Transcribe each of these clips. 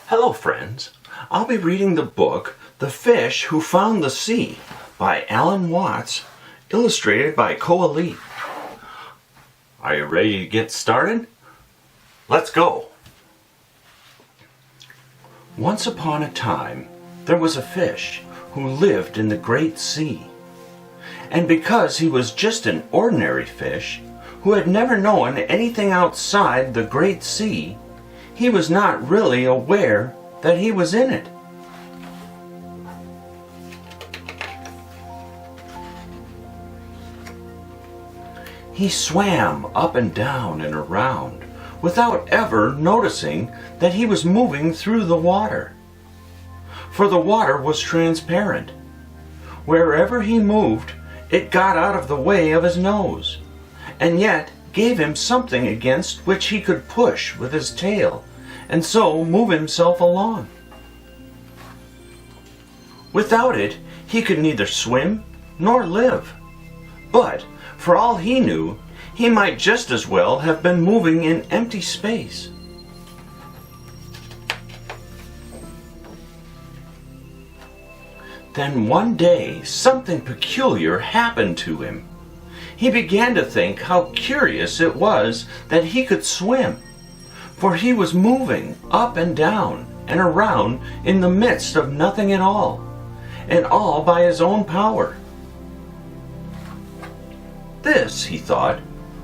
Hello friends, I'll be reading the book The Fish Who Found the Sea by Alan Watts, illustrated by 𝘊𝘪𝘬𝘦. Are you ready to get started? Let's go! Once upon a time, there was a fish who lived in the great sea. And because he was just an ordinary fish who had never known anything outside the great sea, he was not really aware that he was in it. He swam up and down and around without ever noticing that he was moving through the water. For the water was transparent. Wherever he moved, it got out of the way of his nose, and yet gave him something against which he could push with his tail, and so move himself along. Without it, he could neither swim nor live. But, for all he knew, he might just as well have been moving in empty space. Then one day, something peculiar happened to him. He began to think how curious it was that he could swim, for he was moving up and down and around in the midst of nothing at all, and all by his own power. This, he thought,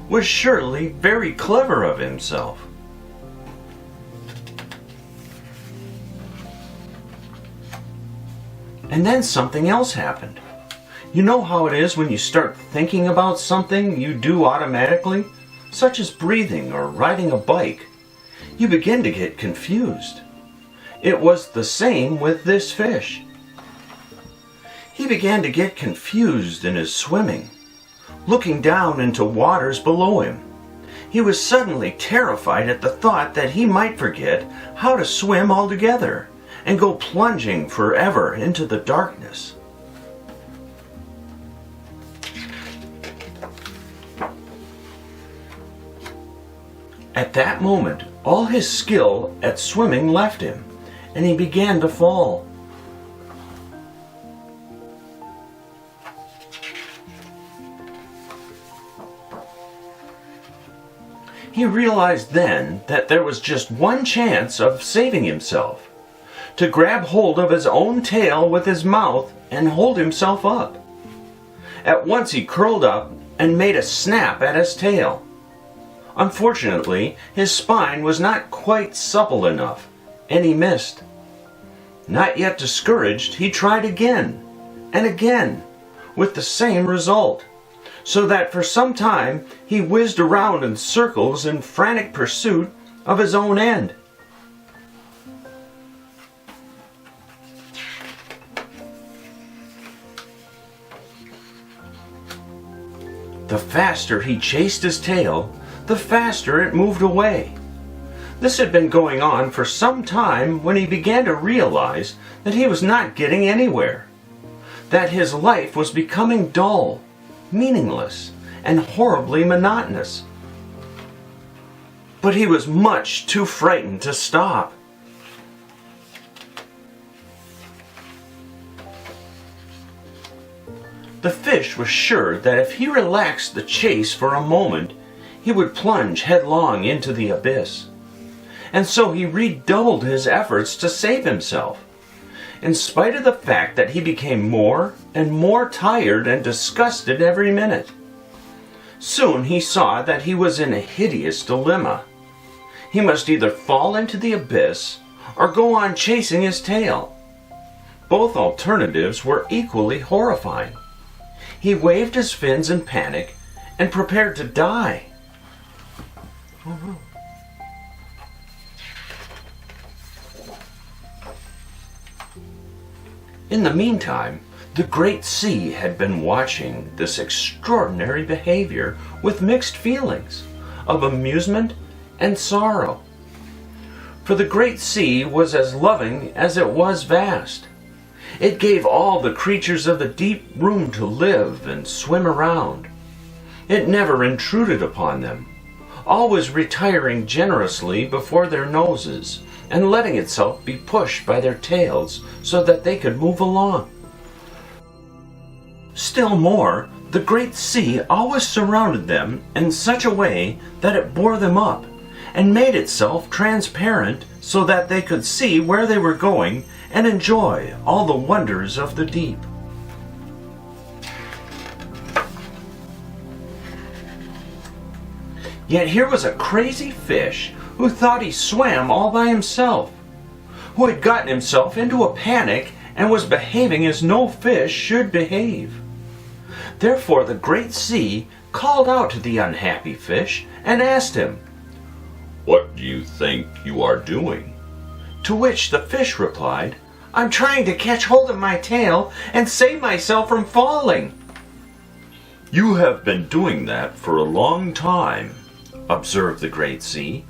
was surely very clever of himself. And then something else happened. You know how it is when you start thinking about something you do automatically, such as breathing or riding a bike. You begin to get confused. It was the same with this fish. He began to get confused in his swimming, looking down into waters below him. He was suddenly terrified at the thought that he might forget how to swim altogether and go plunging forever into the darkness. At that moment, all his skill at swimming left him, and he began to fall. He realized then that there was just one chance of saving himself: to grab hold of his own tail with his mouth and hold himself up. At once he curled up and made a snap at his tail. Unfortunately, his spine was not quite supple enough, and he missed. Not yet discouraged, he tried again and again, with the same result, so that for some time he whizzed around in circles in frantic pursuit of his own end. The faster he chased his tail, the faster it moved away. This had been going on for some time when he began to realize that he was not getting anywhere, that his life was becoming dull, meaningless, and horribly monotonous. But he was much too frightened to stop. The fish was sure that if he relaxed the chase for a moment, he would plunge headlong into the abyss. And so he redoubled his efforts to save himself, in spite of the fact that he became more and more tired and disgusted every minute. Soon he saw that he was in a hideous dilemma. He must either fall into the abyss or go on chasing his tail. Both alternatives were equally horrifying. He waved his fins in panic and prepared to die. Oh no. In the meantime, the great sea had been watching this extraordinary behavior with mixed feelings of amusement and sorrow. For the great sea was as loving as it was vast. It gave all the creatures of the deep room to live and swim around. It never intruded upon them, always retiring generously before their noses and letting itself be pushed by their tails so that they could move along. Still more, the great sea always surrounded them in such a way that it bore them up and made itself transparent so that they could see where they were going and enjoy all the wonders of the deep. Yet here was a crazy fish who thought he swam all by himself, who had gotten himself into a panic and was behaving as no fish should behave. Therefore the great sea called out to the unhappy fish and asked him, "What do you think you are doing?" To which the fish replied, "I'm trying to catch hold of my tail and save myself from falling." "You have been doing that for a long time," observed the great sea,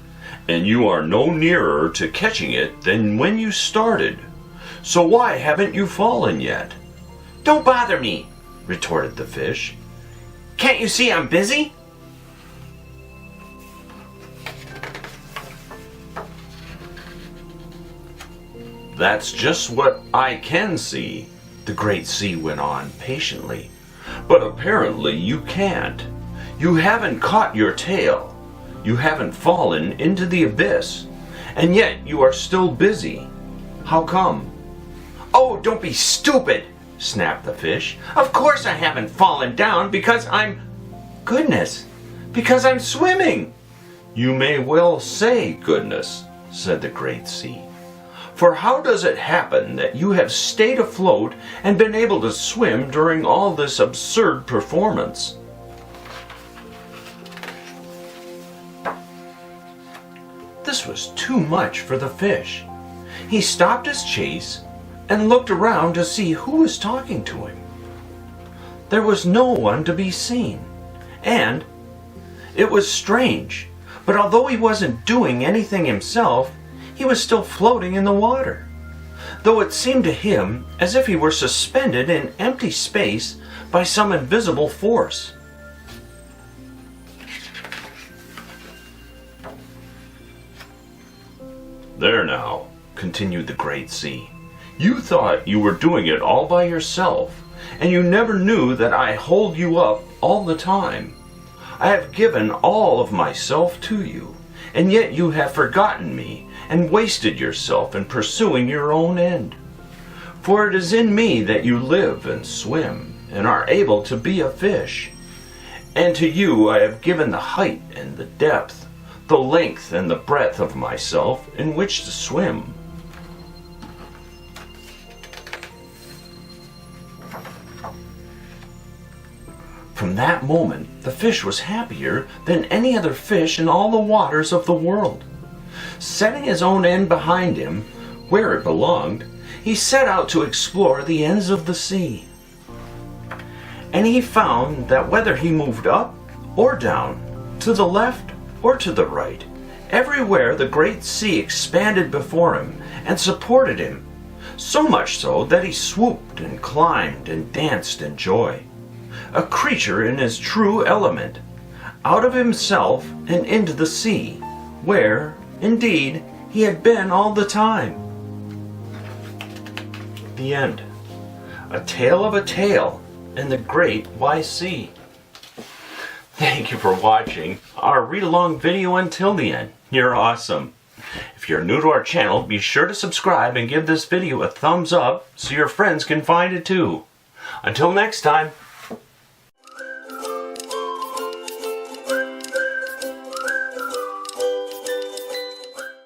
"and you are no nearer to catching it than when you started. So why haven't you fallen yet?" "Don't bother me," retorted the fish. "Can't you see I'm busy?" "That's just what I can see," the great sea went on patiently. "But apparently you can't. You haven't caught your tail. You haven't fallen into the abyss, and yet you are still busy. How come?" "Oh, don't be stupid," snapped the fish. "Of course I haven't fallen down because because I'm swimming." "You may well say goodness," said the great sea. "For how does it happen that you have stayed afloat and been able to swim during all this absurd performance?" This was too much for the fish. He stopped his chase and looked around to see who was talking to him. There was no one to be seen, and it was strange, but although he wasn't doing anything himself, he was still floating in the water, though it seemed to him as if he were suspended in empty space by some invisible force. "There now," continued the great sea, "you thought you were doing it all by yourself, and you never knew that I hold you up all the time. I have given all of myself to you, and yet you have forgotten me and wasted yourself in pursuing your own end. For it is in me that you live and swim and are able to be a fish. And to you I have given the height and the depth, the length and the breadth of myself in which to swim." From that moment, the fish was happier than any other fish in all the waters of the world. Setting his own end behind him, where it belonged, he set out to explore the ends of the sea. And he found that whether he moved up or down, to the left or to the right, everywhere the great sea expanded before him and supported him, so much so that he swooped and climbed and danced in joy, a creature in his true element, out of himself and into the sea, where, indeed, he had been all the time. The end. A tale of a tale in the great wise sea. Thank you for watching our read-along video until the end. You're awesome. If you're new to our channel, be sure to subscribe and give this video a thumbs up so your friends can find it too. Until next time,